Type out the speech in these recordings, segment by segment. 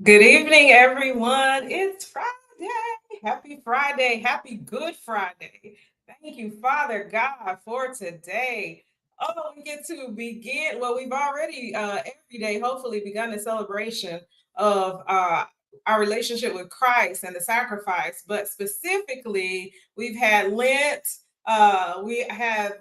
Good evening, everyone. It's Friday. Happy Friday. Happy Good Friday. Thank you, Father God, for today. Oh, we get to begin. Well, we've already every day, hopefully, begun the celebration of our relationship with Christ and the sacrifice. But specifically, we've had Lent. We have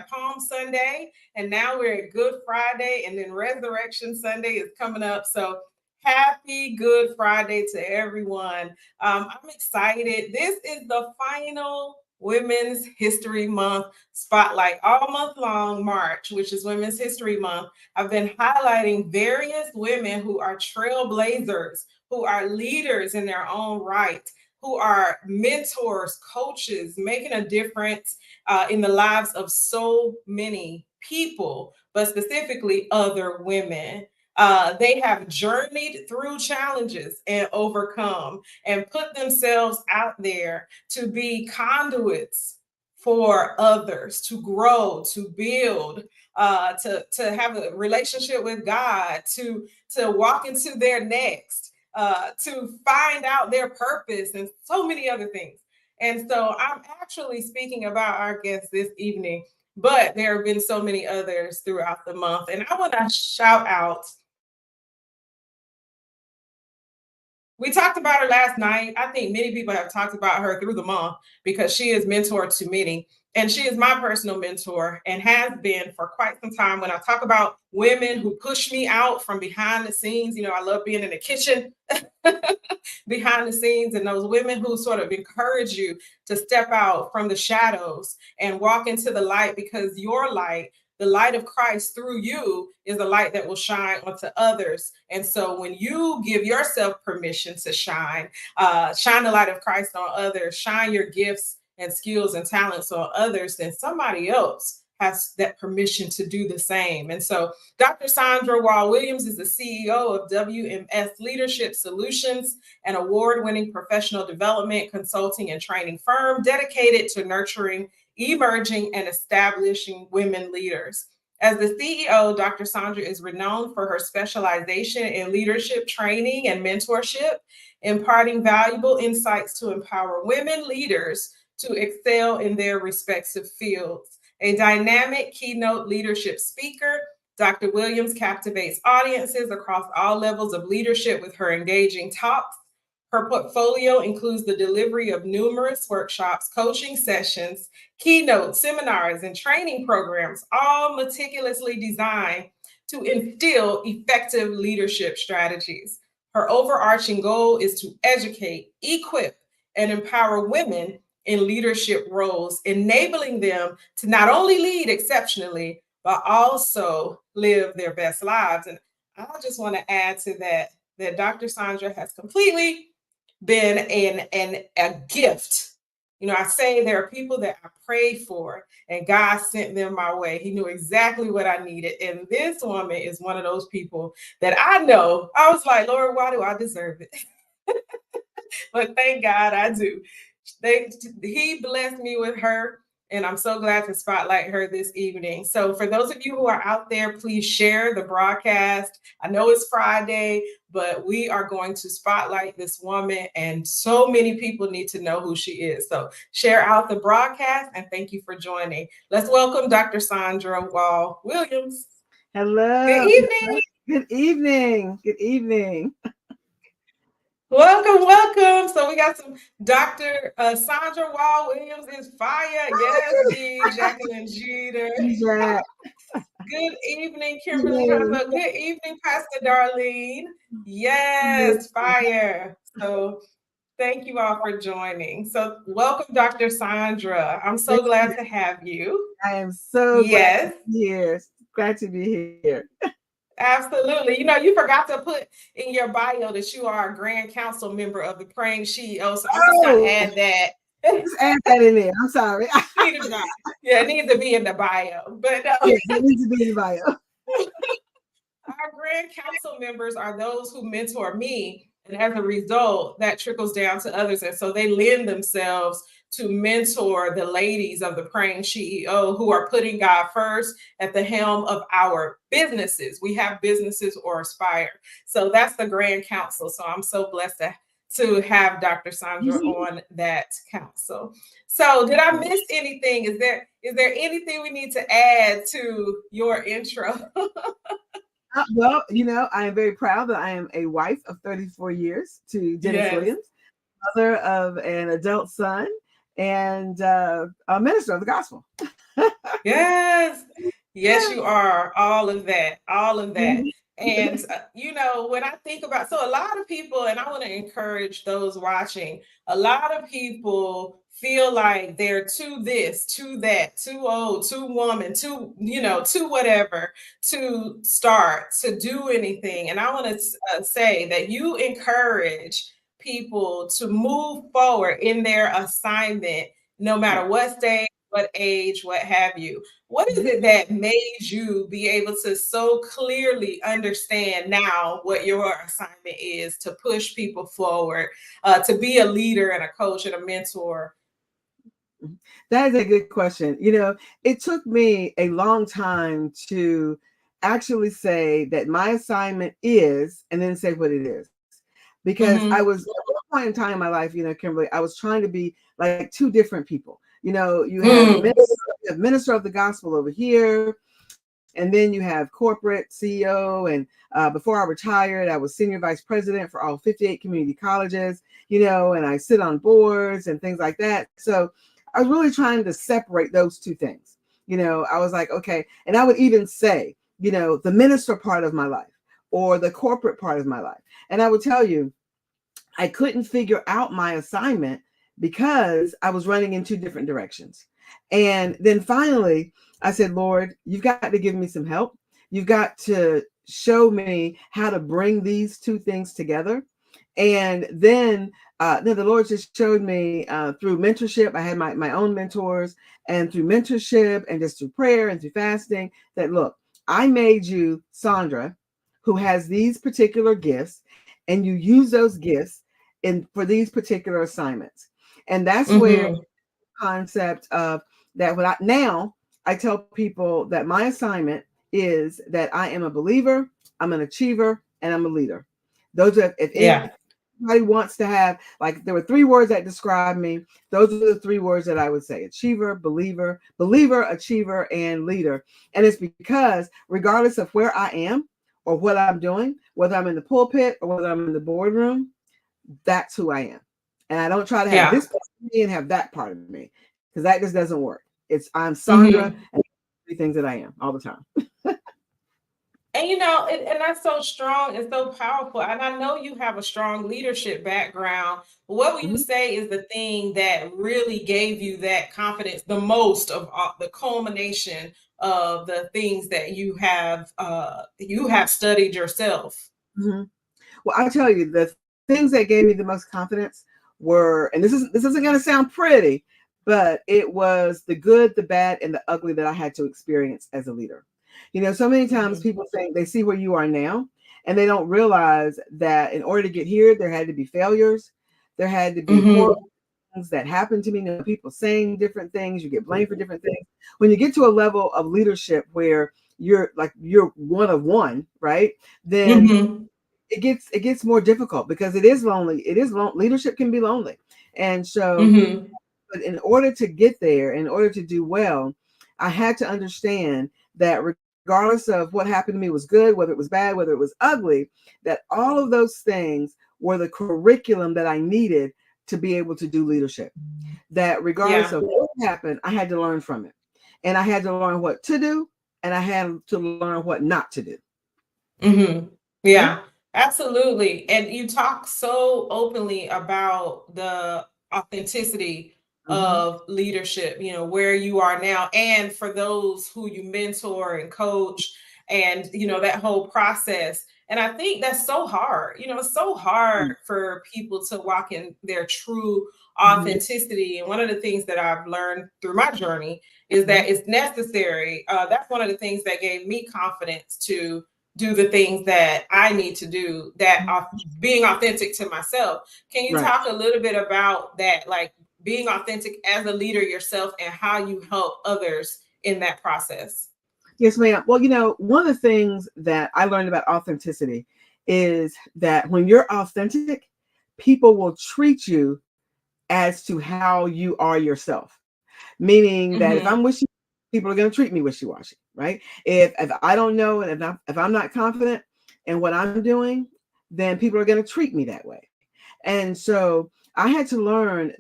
Palm Sunday, and now we're at Good Friday, and then Resurrection Sunday is coming up. So happy Good Friday to everyone. I'm excited. This is the final Women's History Month spotlight all month long, March, which is Women's History Month. I've been highlighting various women who are trailblazers, who are leaders in their own right, who are mentors, coaches, making a difference in the lives of so many people, but specifically other women. They have journeyed through challenges and overcome and put themselves out there to be conduits for others, to grow, to build, to have a relationship with God, to walk into their next, to find out their purpose, and so many other things. And so I'm actually speaking about our guest this evening, but there have been so many others throughout the month. And I want to shout out. We talked about her last night. I think many people have talked about her through the month because she is mentor to many. And she is my personal mentor and has been for quite some time. When I talk about women who push me out from behind the scenes, I love being in the kitchen behind the scenes, and those women who sort of encourage you to step out from the shadows and walk into the light, because your light, the light of Christ through you, is a light that will shine onto others. And so when you give yourself permission to shine the light of Christ on others, shine your gifts and skills and talents on others, then somebody else has that permission to do the same. And so Dr. Saundra Wall Williams is the CEO of WMS Leadership Solutions, an award-winning professional development, consulting, and training firm dedicated to nurturing, emerging, and establishing women leaders. As the CEO, Dr. Saundra is renowned for her specialization in leadership training and mentorship, imparting valuable insights to empower women leaders to excel in their respective fields. A dynamic keynote leadership speaker, Dr. Williams captivates audiences across all levels of leadership with her engaging talks. Her portfolio includes the delivery of numerous workshops, coaching sessions, keynotes, seminars, and training programs, all meticulously designed to instill effective leadership strategies. Her overarching goal is to educate, equip, and empower women in leadership roles, enabling them to not only lead exceptionally, but also live their best lives. And I just want to add to that Dr. Saundra has completely been a gift. I say there are people that I prayed for and God sent them my way. He knew exactly what I needed. And this woman is one of those people that I know. I was like, Lord, why do I deserve it? But thank God I do. He blessed me with her, and I'm so glad to spotlight her this evening. So for those of you who are out there, please share the broadcast. I know it's Friday, but we are going to spotlight this woman, and so many people need to know who she is. So share out the broadcast, and thank you for joining. Let's welcome Dr. Saundra Wall Williams. Hello. Good evening. Good evening. Good evening. Welcome. So we got some Dr. Saundra Wall Williams is fire. Yes, Jacqueline Jeter. Yeah. Good evening, Kimberly. Good evening, Pastor Darlene. Yes, fire. So thank you all for joining. So welcome, Dr. Saundra. I'm so glad to have you. I am so glad to be here. Glad to be here. Absolutely. You forgot to put in your bio that you are a grand council member of the Praying SheE.O. So I'm just going to add that. Just add that in there. I'm sorry. It needs to be in the bio. But it needs to be in the bio. Our grand council members are those who mentor me. And as a result, that trickles down to others. And so they lend themselves to mentor the ladies of the Praying SheE.O who are putting God first at the helm of our businesses. We have businesses or aspire. So that's the Grand Council. So I'm so blessed to have Dr. Saundra on that council. So did I miss anything? Is there anything we need to add to your intro? Well, I am very proud that I am a wife of 34 years to Dennis Williams, mother of an adult son, and a minister of the gospel. Yes, you are. All of that. And, when I think about, so a lot of people, and I want to encourage those watching, a lot of people feel like they're too this, too that, too old, too woman, too whatever, to start, to do anything. And I want to say that you encourage people to move forward in their assignment, no matter what stage, what age, what have you. What is it that made you be able to so clearly understand now what your assignment is to push people forward, to be a leader and a coach and a mentor? That is a good question. It took me a long time to actually say that my assignment is, and then say what it is. Because I was at one point in time in my life, Kimberly, I was trying to be like two different people. You have minister of the gospel over here, and then you have corporate CEO. And before I retired, I was senior vice president for all 58 community colleges, and I sit on boards and things like that. So I was really trying to separate those two things. I was like, okay. And I would even say, the minister part of my life or the corporate part of my life. And I would tell you, I couldn't figure out my assignment because I was running in two different directions. And then finally, I said, Lord, you've got to give me some help. You've got to show me how to bring these two things together. And then the Lord just showed me through mentorship. I had my own mentors, and through mentorship and just through prayer and through fasting, that look, I made you Saundra, who has these particular gifts, and you use those gifts for these particular assignments. And that's where the concept of that, now I tell people that my assignment is that I am a believer, I'm an achiever, and I'm a leader. Those are, if anybody wants to have, like, there were three words that describe me. Those are the three words that I would say: achiever, believer, achiever, and leader. And it's because regardless of where I am or what I'm doing, whether I'm in the pulpit or whether I'm in the boardroom, that's who I am. And I don't try to have this part of me and have that part of me, because that just doesn't work. I'm Saundra, and three things that I am all the time. And and that's so strong and so powerful. And I know you have a strong leadership background. What would you say is the thing that really gave you that confidence the most, of the culmination of the things that you have studied yourself? Well, I'll tell you, the things that gave me the most confidence were, and this isn't going to sound pretty, but it was the good, the bad, and the ugly that I had to experience as a leader. So many times people think they see where you are now, and they don't realize that in order to get here, there had to be failures. There had to be horrible things that happened to me. People saying different things. You get blamed for different things. When you get to a level of leadership where you're one of one, right? Then it gets more difficult, because it is lonely. Leadership can be lonely. And so, but in order to get there, in order to do well, I had to understand that regardless of what happened to me was good, whether it was bad, whether it was ugly, that all of those things were the curriculum that I needed to be able to do leadership. That regardless of what happened, I had to learn from it. And I had to learn what to do, and I had to learn what not to do. Yeah, absolutely. And you talk so openly about the authenticity of leadership, where you are now, and for those who you mentor and coach, and that whole process. And I think that's so hard. It's so hard for people to walk in their true authenticity. And one of the things that I've learned through my journey is that it's necessary. That's one of the things that gave me confidence to do the things that I need to do, that being authentic to myself. Can you talk a little bit about that? Like, being authentic as a leader yourself and how you help others in that process. Yes, ma'am. Well, one of the things that I learned about authenticity is that when you're authentic, people will treat you as to how you are yourself. Meaning that if Mm-hmm. I'm wishy, people are going to treat me wishy-washy, right? If I don't know and if I'm not confident in what I'm doing, then people are going to treat me that way. And so I had to learn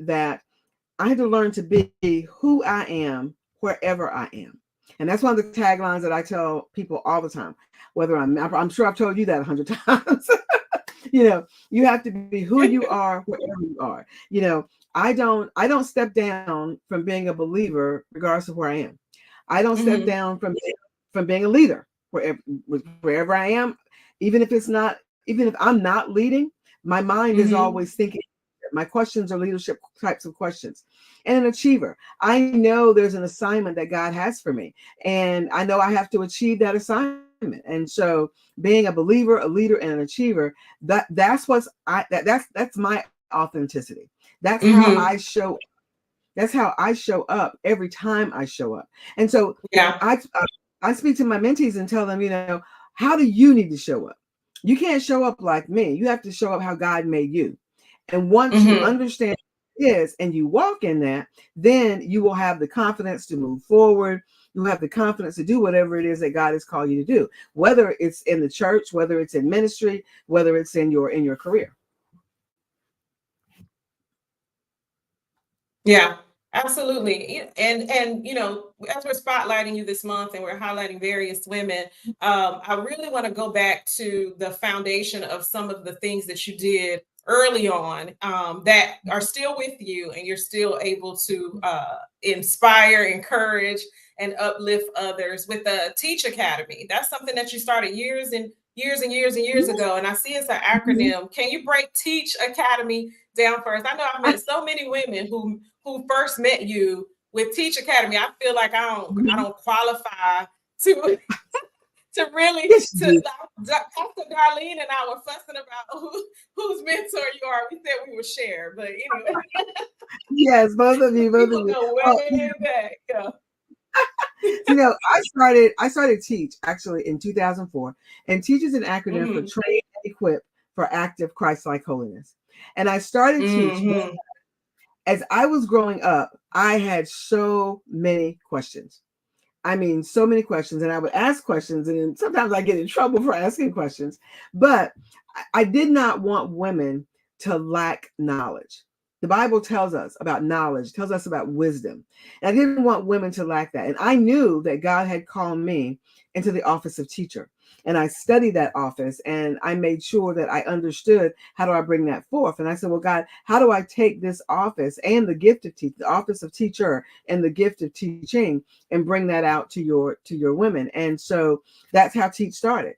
to be who I am wherever I am. And that's one of the taglines that I tell people all the time. Whether I'm sure I've told you that 100 times. You have to be who you are wherever you are. I don't step down from being a believer regardless of where I am. I don't step Mm-hmm. down from being a leader wherever I am, even if I'm not leading, my mind is Mm-hmm. always thinking. My questions are leadership types of questions. And an achiever. I know there's an assignment that God has for me, and I know I have to achieve that assignment. And so being a believer, a leader, and an achiever, that's my authenticity. That's how Mm-hmm. I show that's how I show up every time I show up. And so Yeah. I speak to my mentees and tell them, how do you need to show up? You can't show up like me. You have to show up how God made you. And once you Mm-hmm. understand this and you walk in that, then you will have the confidence to move forward. You have the confidence to do whatever it is that God has called you to do, whether it's in the church, whether it's in ministry, whether it's in your career. Yeah, absolutely. And as we're spotlighting you this month and we're highlighting various women, I really want to go back to the foundation of some of the things that you did early on, that are still with you, and you're still able to inspire, encourage, and uplift others with the Teach Academy. That's something that you started years and years and years and years ago. And I see it's an Mhm. acronym. Can you break Teach Academy down first? I know I've met so many women who first met you with Teach Academy. I feel like I Mhm. don't qualify to to really Yes, to you Pastor Darlene and I were fussing about whose mentor you are. We said we would share, but anyway, yes, both of you, both of people you. go Oh, way back. Yeah. I started Teach actually in 2004, and Teach is an acronym for Mm-hmm. Train and Equip for Active Christ-like Holiness. And I started Teach Mm-hmm. as I was growing up. I had so many questions. I mean, so many questions, and I would ask questions, and then sometimes I get in trouble for asking questions. But I did not want women to lack knowledge. The Bible tells us about knowledge, tells us about wisdom. And I didn't want women to lack that. And I knew that God had called me into the office of teacher. And I studied that office, and I made sure that I understood how do I bring that forth. And I said, well, God, how do I take this office and the gift of teach, the office of teacher and the gift of teaching, and bring that out to your women? And so that's how Teach started.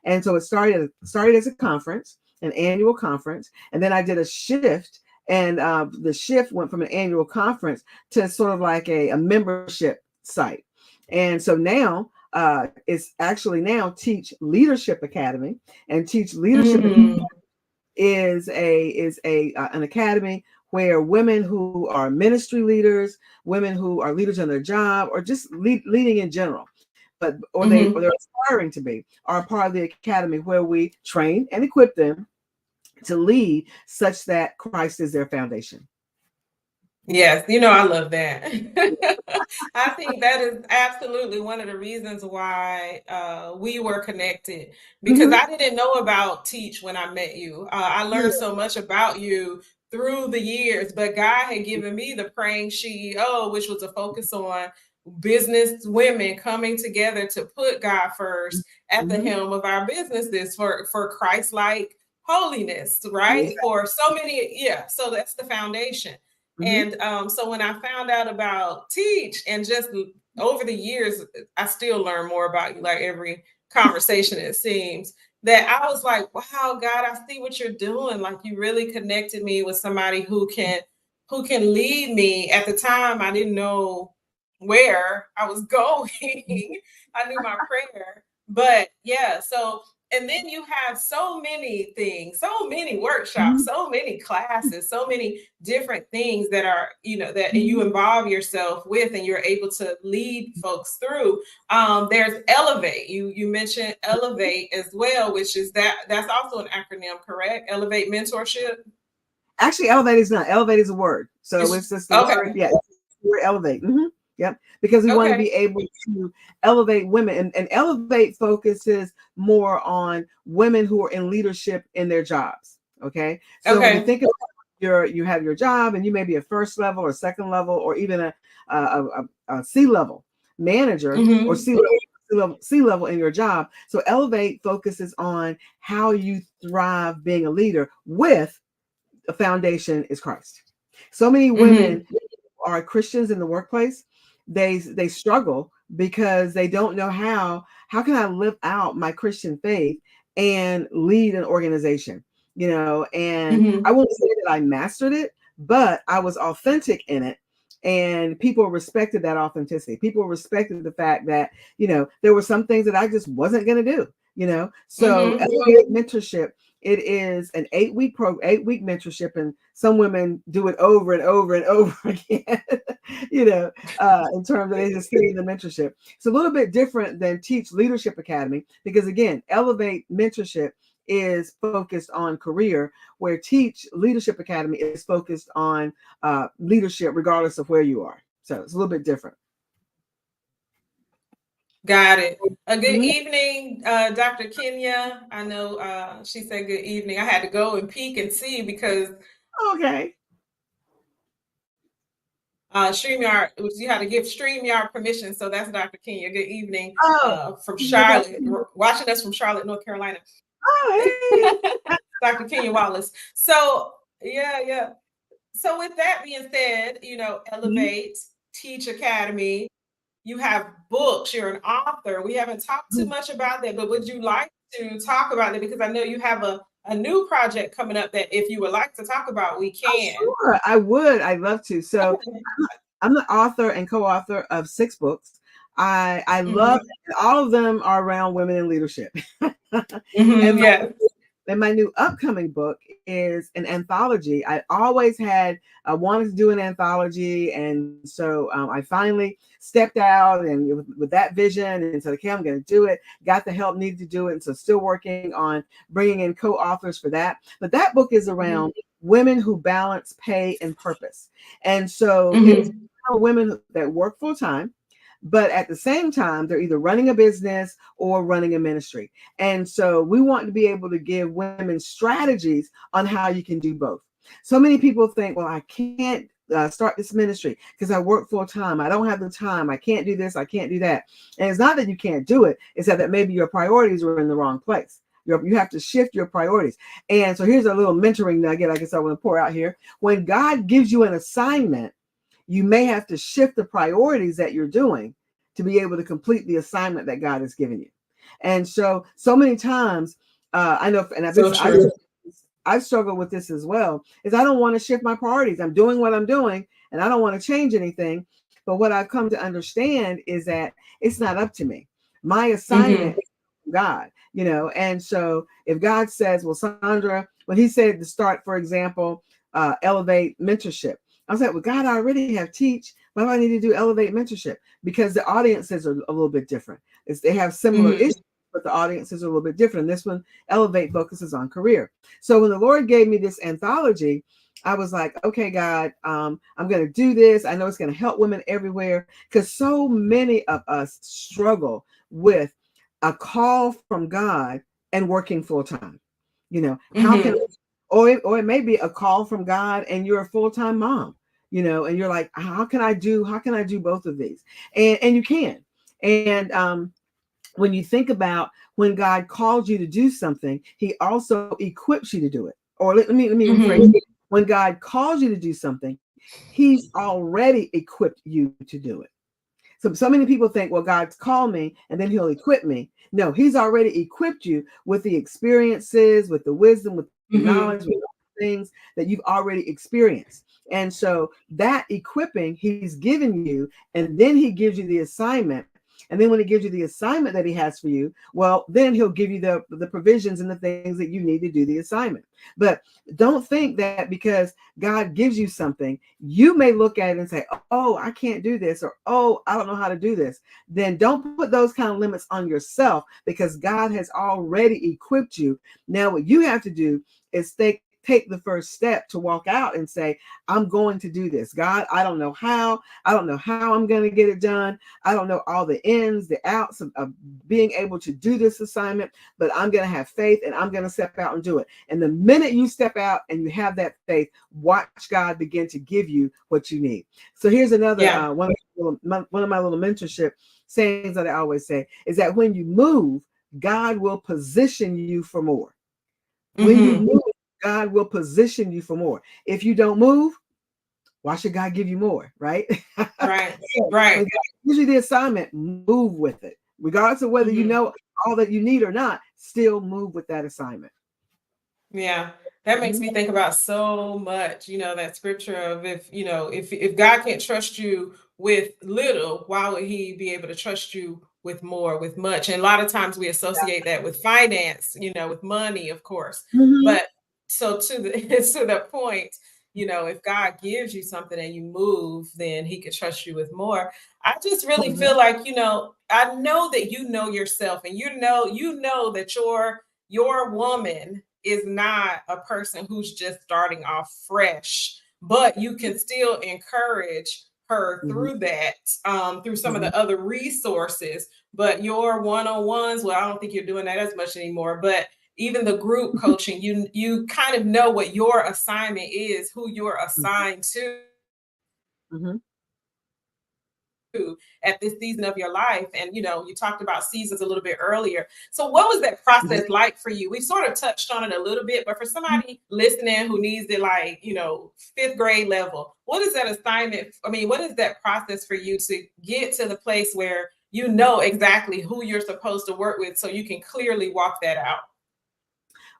And so it started as a conference, an annual conference, and then I did a shift, and the shift went from an annual conference to sort of like a membership site. And so now it's actually now Teach Leadership Academy, and Teach Leadership Mm-hmm. is a an academy where women who are ministry leaders, women who are leaders in their job, or just leading in general, or Mm-hmm. they're aspiring to be, are a part of the academy where we train and equip them to lead such that Christ is their foundation. Yes, I love that. I think that is absolutely one of the reasons why we were connected, because Mm-hmm. I didn't know about Teach when I met you. I learned so much about you through the years, but God had given me the Praying SheE.O, which was a focus on business women coming together to put God first at the Mm-hmm. helm of our businesses for Christ-like holiness, Yeah. right? For so many, yeah. So that's the foundation. Mm-hmm. And so when I found out about Teach, and just over the years, I still learn more about you, like every conversation, it seems, that I was like, wow, God, I see what you're doing. Like, you really connected me with somebody who can lead me. At the time, I didn't know where I was going. I knew my prayer. But yeah, so And then you have so many things, so many workshops, so many classes, so many different things that are, that you involve yourself with, and you're able to lead folks through. There's Elevate. You mentioned Elevate as well, which is that's also an acronym, correct? Elevate mentorship. Actually, elevate is not. Elevate is a word. So it's just the okay. word. Yeah, we're elevate. Yep. Because we want to be able to elevate women, and elevate focuses more on women who are in leadership in their jobs. Okay. So when you think about you have your job, and you may be a first level or second level or even a C-level manager or C-level in your job. So elevate focuses on how you thrive being a leader with a foundation is Christ. So many women are Christians in the workplace. They struggle because they don't know how can I live out my Christian faith and lead an organization, and I won't say that I mastered it, but I was authentic in it. And people respected that authenticity. People respected the fact that, there were some things that I just wasn't going to do, so mentorship, it is an 8-week mentorship, and some women do it over and over and over again, in terms of they just getting the mentorship. It's a little bit different than Teach Leadership Academy, because again, Elevate Mentorship is focused on career, where Teach Leadership Academy is focused on leadership, regardless of where you are. So it's a little bit different. Got it. Good evening, Dr. Kenya. I know she said good evening. I had to go and peek and see because StreamYard, you had to give StreamYard permission. So that's Dr. Kenya. Good evening from Charlotte, watching us from Charlotte, North Carolina. Dr. Kenya Wallace. So yeah. So with that being said, Elevate, Teach Academy, you have books, you're an author. We haven't talked too much about that, but would you like to talk about it? Because I know you have a new project coming up that if you would like to talk about, we can. Oh, sure, I would. I'd love to. So I'm the author and co-author of 6 books. I love, all of them are around women in leadership. And my new upcoming book is an anthology. I always had wanted to do an anthology, and so I finally stepped out and with that vision and said, okay, I'm going to do it. Got the help needed to do it, and so still working on bringing in co-authors for that. But that book is around women who balance pay and purpose, and so it's women that work full time, but at the same time, they're either running a business or running a ministry. And so we want to be able to give women strategies on how you can do both. So many people think, well, I can't start this ministry because I work full time. I don't have the time. I can't do this. I can't do that. And it's not that you can't do it. It's that maybe your priorities are in the wrong place. You have to shift your priorities. And so here's a little mentoring nugget I guess I want to pour out here. When God gives you an assignment, you may have to shift the priorities that you're doing to be able to complete the assignment that God has given you. And so many times, I know, and I've struggled with this as well, is I don't want to shift my priorities. I'm doing what I'm doing, and I don't want to change anything. But what I've come to understand is that it's not up to me. My assignment is from God, and so if God says, well, Saundra, when he said to start, for example, Elevate Mentorship, I was like, well, God, I already have Teach. Why do I need to do Elevate Mentorship? Because the audiences are a little bit different. They have similar issues, but the audiences are a little bit different. This one, Elevate, focuses on career. So when the Lord gave me this anthology, I was like, okay, God, I'm going to do this. I know it's going to help women everywhere, because so many of us struggle with a call from God and working full time. How can, or it may be a call from God and you're a full-time mom, and you're like, how can I do both of these? And you can. And when you think about when God calls you to do something, he also equips you to do it. Or let me rephrase it. When God calls you to do something, he's already equipped you to do it. So many people think, well, God's called me and then he'll equip me. No, he's already equipped you with the experiences, with the wisdom, with the knowledge, with things that you've already experienced. And so that equipping he's given you, and then he gives you the assignment. And then when he gives you the assignment that he has for you, well, then he'll give you the provisions and the things that you need to do the assignment. But don't think that because God gives you something, you may look at it and say, oh, I can't do this, or oh, I don't know how to do this. Then don't put those kind of limits on yourself, because God has already equipped you. Now, what you have to do is take the first step to walk out and say, I'm going to do this. God, I don't know how. I don't know how I'm going to get it done. I don't know all the ins, the outs of being able to do this assignment, but I'm going to have faith and I'm going to step out and do it. And the minute you step out and you have that faith, watch God begin to give you what you need. So here's another one of my little mentorship sayings that I always say is that when you move, God will position you for more. When you move, God will position you for more. If you don't move, why should God give you more? Right? Right. So Right. when God gives you the assignment, move with it. Regardless of whether you know all that you need or not, still move with that assignment. Yeah, that makes me think about so much, that scripture of if God can't trust you with little, why would he be able to trust you with more, with much? And a lot of times we associate that with finance, with money, of course. Mhm. But so to the to the point, if God gives you something and you move, then he could trust you with more. I just really feel like, I know that you know yourself, and you know that your woman is not a person who's just starting off fresh, but you can still encourage her Mhm. through that, through some of Mhm. the other resources. But your one-on-ones, well, I don't think you're doing that as much anymore, but even the group coaching, you kind of know what your assignment is, who you're assigned to Mhm. at this season of your life. And you talked about seasons a little bit earlier. So what was that process like for you? We sort of touched on it a little bit, but for somebody listening who needs it, like, fifth grade level, what is that assignment? I mean, what is that process for you to get to the place where you know exactly who you're supposed to work with so you can clearly walk that out?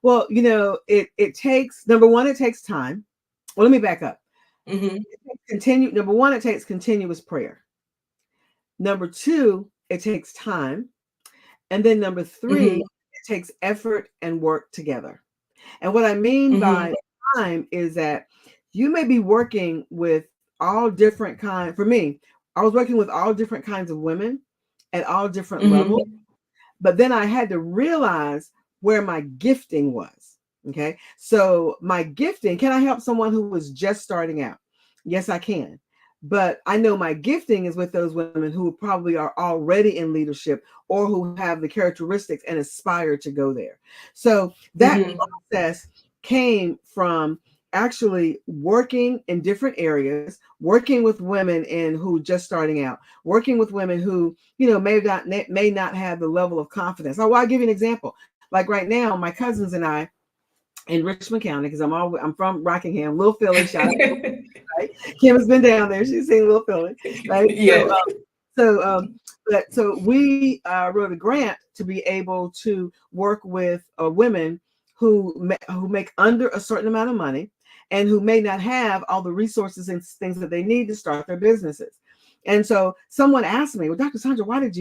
Well, it takes, number one, it takes time. Well, let me back up. Mm-hmm. Number one, it takes continuous prayer. Number two, it takes time. And then number three, Mm-hmm. it takes effort and work together. And what I mean Mm-hmm. by time is that you may be working with all different kinds. For me, I was working with all different kinds of women at all different levels. Mm-hmm. But then I had to realize where my gifting was. Okay. So my gifting, can I help someone who was just starting out? Yes, I can. But I know my gifting is with those women who probably are already in leadership or who have the characteristics and aspire to go there. So that Mm-hmm. process came from actually working in different areas, working with women who just starting out, working with women who may not have the level of confidence. Oh, well, I'll give you an example. Like right now, my cousins and I in Richmond County, because I'm from Rockingham, Little Philly. Shout out, right? Kim has been down there. She's seen Little Philly, right? Yeah. So we wrote a grant to be able to work with women who make under a certain amount of money and who may not have all the resources and things that they need to start their businesses. And so someone asked me, well, Dr. Saundra, why did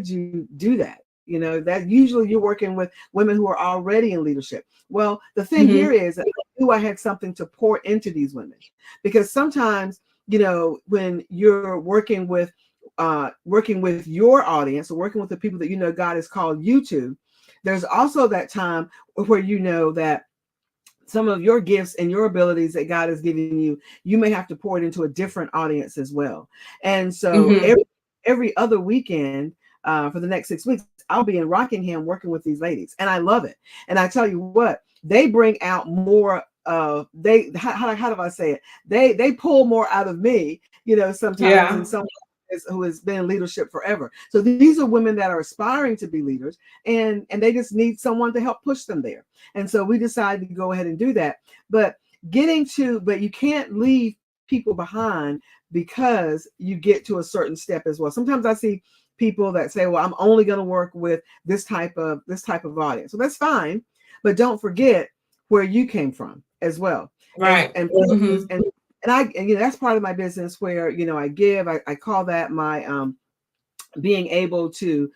you do that? That usually you're working with women who are already in leadership. Well, the thing here Mm-hmm. is that I knew I had something to pour into these women, because sometimes, when you're working with your audience, or working with the people that God has called you to, there's also that time where that some of your gifts and your abilities that God has given you, you may have to pour it into a different audience as well. And so Mm-hmm. every other weekend, for the next 6 weeks, I'll be in Rockingham working with these ladies, and I love it. And I tell you what, they bring out more. How do I say it? They pull more out of me, sometimes, than Yeah. someone who has been in leadership forever. So these are women that are aspiring to be leaders, and they just need someone to help push them there. And so we decided to go ahead and do that. But you can't leave people behind because you get to a certain step as well. Sometimes I see people that say, well, I'm only going to work with this type of audience. So that's fine, but don't forget where you came from as well. And Right. and Mm-hmm. and that's part of my business where I give. I call that being able to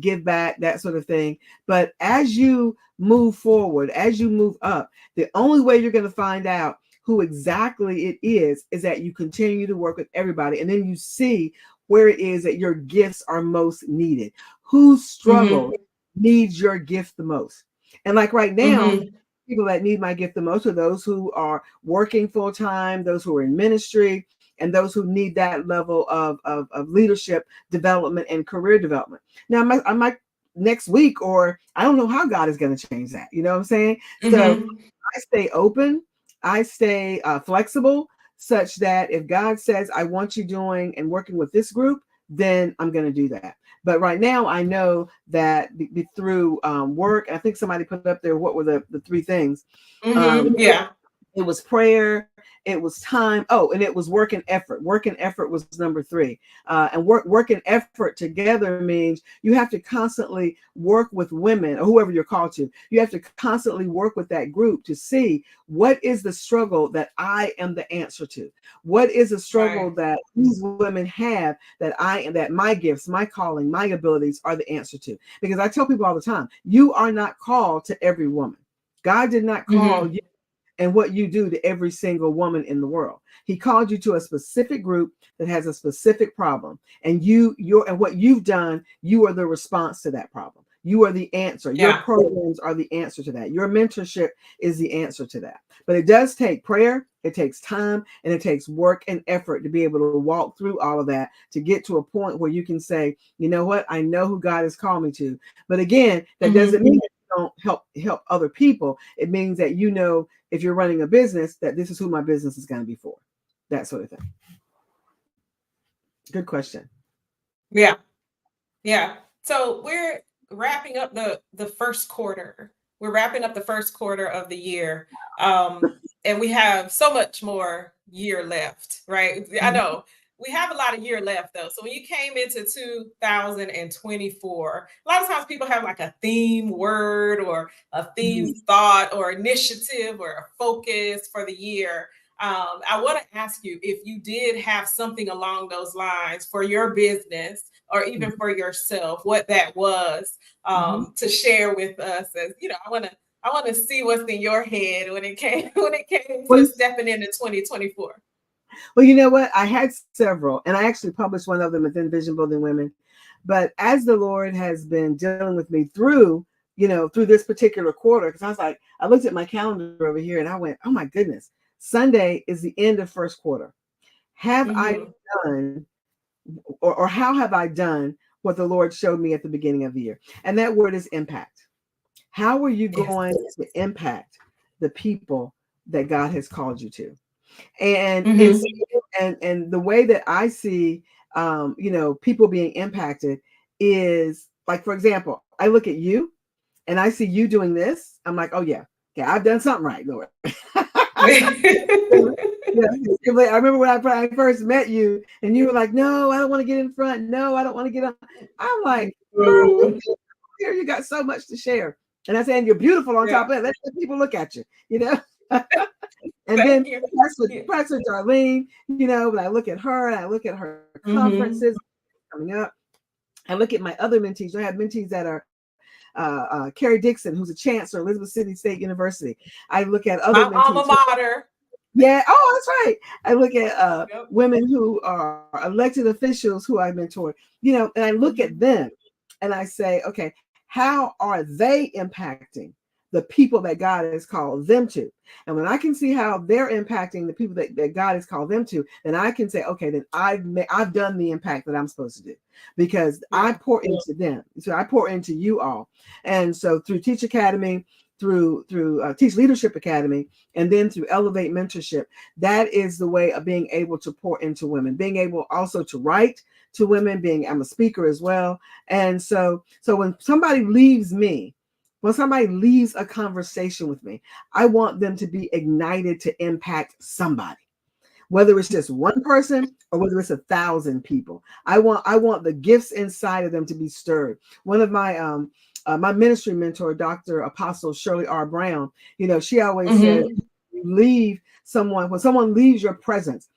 give back, that sort of thing. But as you move forward, as you move up, the only way you're going to find out who exactly it is that you continue to work with everybody, and then you see where it is that your gifts are most needed, whose struggle needs your gift the most. And like right now, people that need my gift the most are those who are working full time, those who are in ministry, and those who need that level of leadership development and career development. Now, I might next week, or I don't know how God is going to change that. You know what I'm saying? So I stay open, I stay flexible, such that if God says, I want you doing and working with this group, then I'm going to do that. But right now, I know that through work, I think somebody put up there, what were the three things? Yeah. It was prayer, it was time. Oh, and it was work and effort. Work and effort was number three. And work and effort together means you have to constantly work with women or whoever you're called to. You have to constantly work with that group to see what is the struggle that I am the answer to. What is the struggle that these women have that my gifts, my calling, my abilities are the answer to. Because I tell people all the time, you are not called to every woman. God did not call you and what you do to every single woman in the world. He called you to a specific group that has a specific problem. And and what you've done, you are the response to that problem. You are the answer. Your programs are the answer to that. Your mentorship is the answer to that. But it does take prayer, it takes time, and it takes work and effort to be able to walk through all of that to get to a point where you can say, you know what, I know who God has called me to. But again, that doesn't mean that you don't help other people. It means that you know, if you're running a business, that this is who my business is going to be for. That sort of thing. Good question. Yeah. Yeah. So we're wrapping up the first quarter. We're wrapping up the first quarter of the year. And we have so much more year left, right? I know we have a lot of year left though. So when you came into 2024, a lot of times people have like a theme word or a theme thought or initiative or a focus for the year. I want to ask you if you did have something along those lines for your business or even for yourself, what that was, to share with us. As you know, I want to see what's in your head when it came to stepping into 2024. Well, you know what? I had several, and I actually published one of them within Vision Building Women. But as the Lord has been dealing with me through this particular quarter, because I was like, I looked at my calendar over here and I went, oh my goodness, Sunday is the end of first quarter. Have I done, or how have I done what the Lord showed me at the beginning of the year? And that word is impact. How are you going to impact the people that God has called you to? And it's and the way that I see people being impacted is, like, for example, I look at you and I see you doing this. I'm like, oh yeah, I've done something right, Lord. I remember when I first met you and you were like, no, I don't want to get in front. No, I don't want to get on. I'm like, here, you got so much to share. And I said, you're beautiful on top of it. Let people look at you, And then Pastor Darlene, when I look at her and I look at her conferences coming up, I look at my other mentees. I have mentees that are Carrie Dixon, who's a chancellor, Elizabeth City State University. I look at other mentees. Alma mater. Yeah. Oh, that's right. I look at women who are elected officials who I mentored, and I look at them and I say, okay, how are they impacting the people that God has called them to? And when I can see how they're impacting the people that God has called them to, then I can say, okay, then I've done the impact that I'm supposed to do, because I pour into them. So I pour into you all. And so through Teach Academy, through Teach Leadership Academy, and then through Elevate Mentorship, that is the way of being able to pour into women, being able also to write to women, I'm a speaker as well. And so when somebody leaves me, when somebody leaves a conversation with me, I want them to be ignited to impact somebody, whether it's just one person or whether it's 1,000 people. I want the gifts inside of them to be stirred. One of my my ministry mentor, Dr. Apostle Shirley R. Brown, she always said, when someone leaves your presence,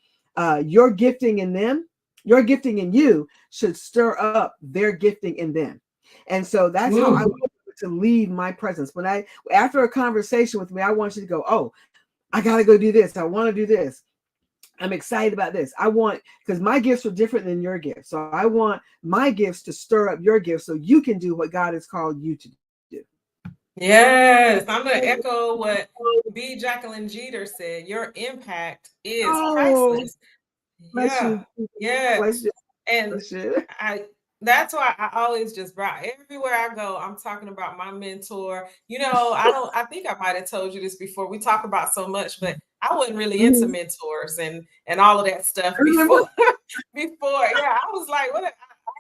your gifting in them Your gifting in you should stir up their gifting in them. And so that's how I want to leave my presence. When after a conversation with me, I want you to go, oh, I got to go do this. I want to do this. I'm excited about this. Because my gifts are different than your gifts. So I want my gifts to stir up your gifts so you can do what God has called you to do. Yes, I'm going to echo what B. Jacqueline Jeter said. Your impact is priceless. Bless Yeah, you. yes. Bless you. And Bless you. that's why I always just brought everywhere I go, I'm talking about my mentor. I think I might have told you this before. We talk about so much, but I wasn't really into mentors and all of that stuff I remember. before. Yeah, I was like, what? I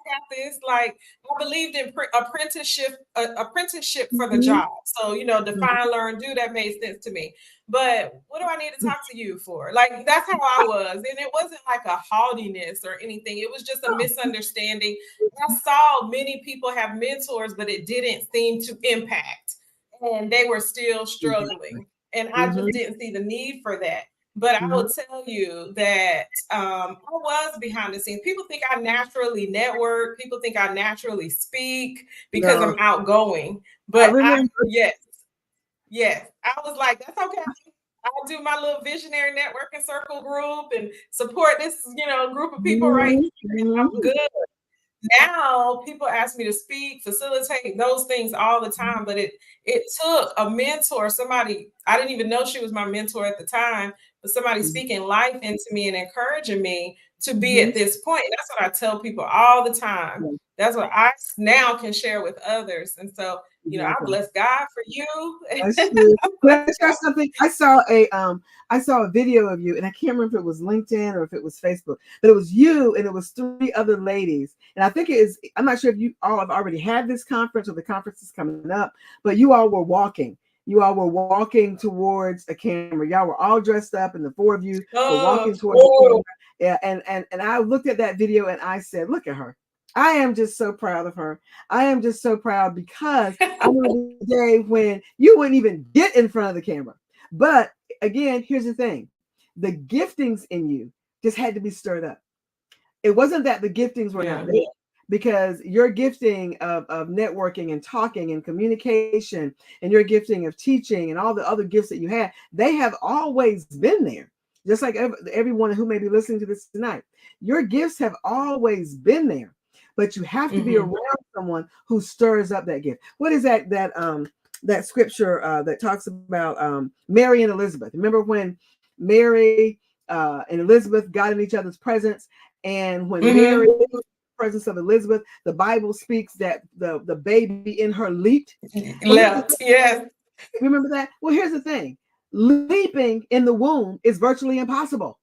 got this. Like, I believed in apprenticeship for the job. So, define, learn, do, that made sense to me. But what do I need to talk to you for? Like, that's how I was. And it wasn't like a haughtiness or anything. It was just a misunderstanding. I saw many people have mentors, but it didn't seem to impact. And they were still struggling. And I just didn't see the need for that. But I will tell you that I was behind the scenes. People think I naturally network. People think I naturally speak because I'm outgoing. But yes, I was like, that's okay. I'll do my little visionary networking circle group and support this, group of people right here. And I'm good. Now people ask me to speak, facilitate those things all the time, but it took a mentor, somebody, I didn't even know she was my mentor at the time, but somebody speaking life into me and encouraging me to be at this point. That's what I tell people all the time. That's what I now can share with others. And so, I bless God for you. That's true. Can I share something? I saw a video of you, and I can't remember if it was LinkedIn or if it was Facebook, but it was you and it was 3 other ladies. And I think it is, I'm not sure if you all have already had this conference or the conference is coming up, but you all were walking. You all were walking towards a camera. Y'all were all dressed up, and the 4 of you were walking towards the camera. Yeah, and I looked at that video and I said, look at her. I am just so proud of her. I am just so proud because I remember the day when you wouldn't even get in front of the camera. But again, here's the thing. The giftings in you just had to be stirred up. It wasn't that the giftings were not there, because your gifting of networking and talking and communication and your gifting of teaching and all the other gifts that you had, they have always been there. Just like everyone who may be listening to this tonight, your gifts have always been there, but you have to be around someone who stirs up that gift. What is that scripture that talks about Mary and Elizabeth? Remember when Mary and Elizabeth got in each other's presence, and when Mary presence of Elizabeth, the Bible speaks that the baby in her leaped. Yes. Remember that? Well, here's the thing. Leaping in the womb is virtually impossible.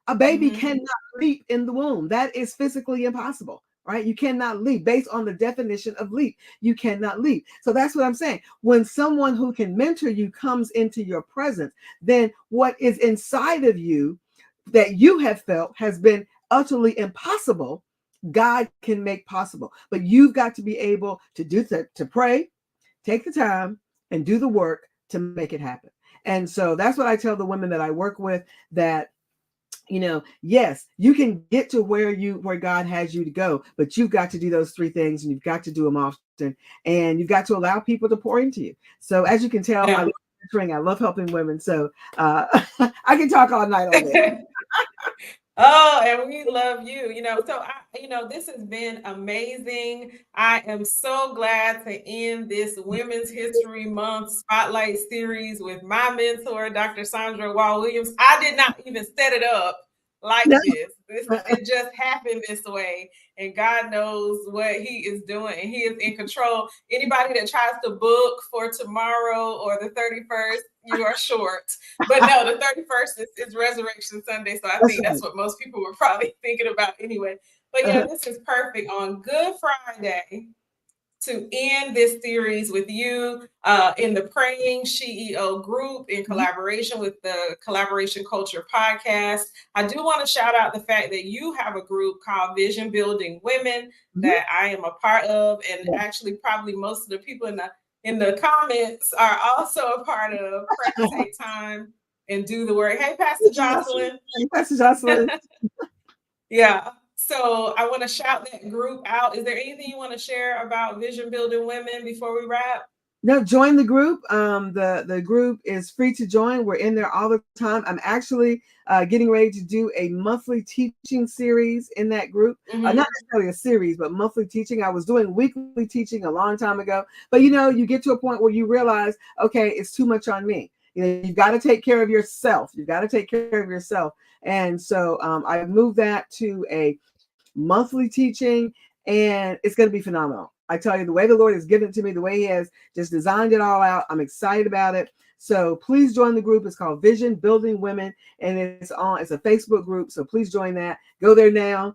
A baby cannot leap in the womb. That is physically impossible, right? You cannot leap. Based on the definition of leap, you cannot leap. So that's what I'm saying. When someone who can mentor you comes into your presence, then what is inside of you that you have felt has been utterly impossible, God can make possible. But you've got to be able to to pray, take the time, and do the work to make it happen. And so that's what I tell the women that I work with, that yes, you can get to where God has you to go, but you've got to do those 3 things, and you've got to do them often, and you've got to allow people to pour into you. So as you can tell, I love mentoring, I love helping women. So I can talk all night on this. Oh, and we love you. This has been amazing. I am so glad to end this Women's History Month Spotlight series with my mentor, Dr. Saundra Wall Williams. I did not even set it up like this. It just happened this way. And God knows what He is doing, and He is in control. Anybody that tries to book for tomorrow or the 31st, you are short. But no, the 31st is Resurrection Sunday. So I think that's what most people were probably thinking about anyway. But yeah, this is perfect on Good Friday to end this series with you in the Praying SheE.O group in collaboration with the Collaboration Culture podcast. I do want to shout out the fact that you have a group called Vision Building Women that I am a part of, and actually probably most of the people in the comments are also a part of. Pray, take time, and do the work. Hey, Pastor Jocelyn. Hey, Pastor Jocelyn. Yeah. So I want to shout that group out. Is there anything you want to share about Vision Building Women before we wrap? No, join the group. The group is free to join. We're in there all the time. I'm actually getting ready to do a monthly teaching series in that group. Not necessarily a series, but monthly teaching. I was doing weekly teaching a long time ago. But, you get to a point where you realize, okay, it's too much on me. You've got to take care of yourself. You've got to take care of yourself. And so I moved that to a monthly teaching, and it's going to be phenomenal. I tell you, the way the Lord has given it to me, the way he has just designed it all out, I'm excited about it. So please join the group. It's called Vision Building Women, and it's a Facebook group. So please join that. Go there now,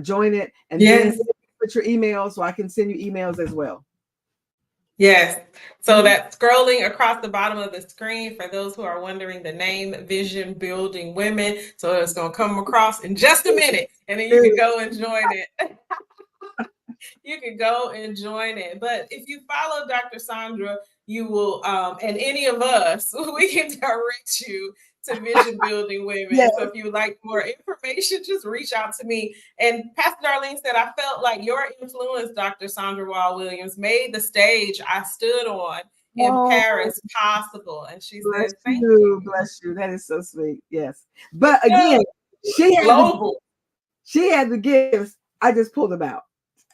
join it, and then put your email so I can send you emails as well. Yes. So that's scrolling across the bottom of the screen for those who are wondering the name, Vision Building Women. So it's going to come across in just a minute, and then you can go and join it. You can go and join it. But if you follow Dr. Saundra, you will, and any of us, we can direct you to Vision Building Women. Yes. So if you would like more information, just reach out to me. And Pastor Darlene said, I felt like your influence, Dr. Saundra Wall Williams, made the stage I stood on in Paris possible. And she says, thank you. Bless you. That is so sweet. Yes. But again, she had the gifts. I just pulled them out.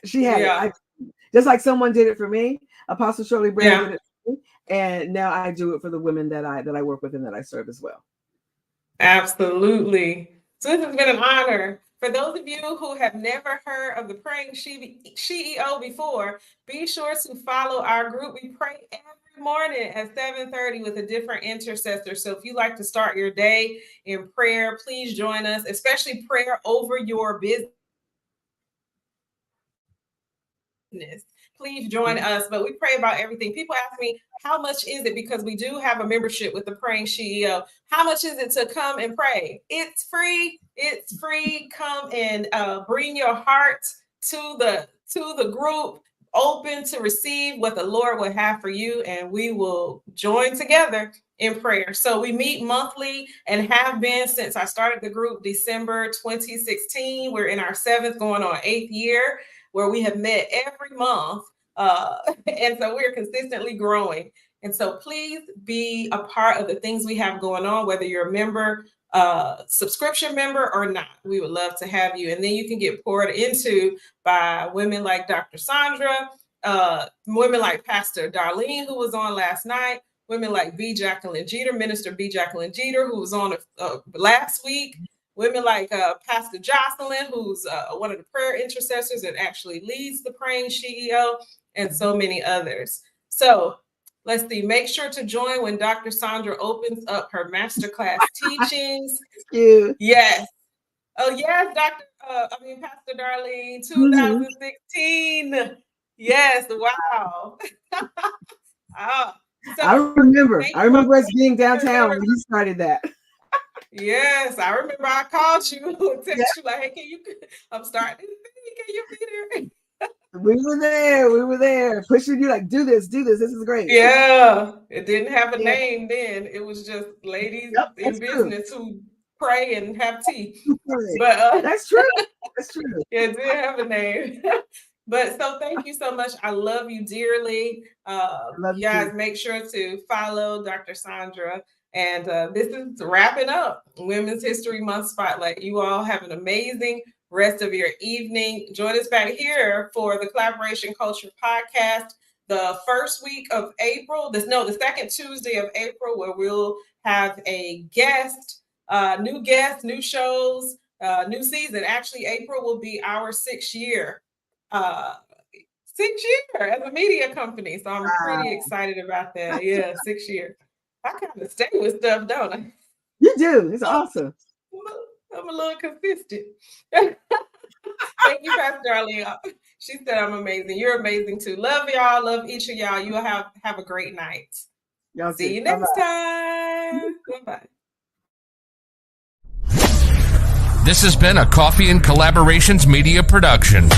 She had it. Just like someone did it for me. Apostle Shirley Brown did it for me. And now I do it for the women that I work with and that I serve as well. Absolutely. So this has been an honor. For those of you who have never heard of the Praying SheE.O before, be sure to follow our group. We pray every morning at 7:30 with a different intercessor. So if you like to start your day in prayer, please join us, especially prayer over your business. Please join us. But we pray about everything. People ask me, how much is it? Because we do have a membership with the Praying SheE.O. How much is it to come and pray? It's free. It's free. Come and bring your heart to the group, open to receive what the Lord would have for you, and we will join together in prayer. So we meet monthly and have been since I started the group December 2016. We're in our 7th, going on 8th year, where we have met every month. And so we're consistently growing. And so please be a part of the things we have going on, whether you're a member, subscription member or not. We would love to have you. And then you can get poured into by women like Dr. Saundra, women like Pastor Darlene, who was on last night, women like Jacqueline Jeter, Minister Jacqueline Jeter, who was on last week. Women like Pastor Jocelyn, who's one of the prayer intercessors and actually leads the Praying SheE.O, and so many others. So let's see. Make sure to join when Dr. Saundra opens up her masterclass teachings. Thank you. Yes. Oh, yes, Pastor Darlene, 2016. Yes. Wow. So I remember us being downtown when you started that. Yes, I remember I called you and texted you like, hey, I'm starting this thing. Can you be there? We were there pushing you like, do this. This is great. Yeah, it didn't have a name then. It was just ladies in business who pray and have tea. But that's true. That's true. It did have a name. But so thank you so much. I love you dearly. You guys, make sure to follow Dr. Saundra. And this is wrapping up Women's History Month Spotlight. You all have an amazing rest of your evening. Join us back here for the Collaboration Culture Podcast, the first week of April. The second Tuesday of April, where we'll have a guest, new shows, new season. Actually, April will be our 6th year. 6th year as a media company. So I'm pretty excited about that. Yeah, 6th year. I kind of stay with stuff, don't I? You do. It's awesome. I'm a little consistent. Thank you, Pastor Darlene. She said I'm amazing. You're amazing too. Love y'all. Love each of y'all. You will have a great night. Y'all see you next time. Bye-bye. This has been a Coffee and Collaborations media production.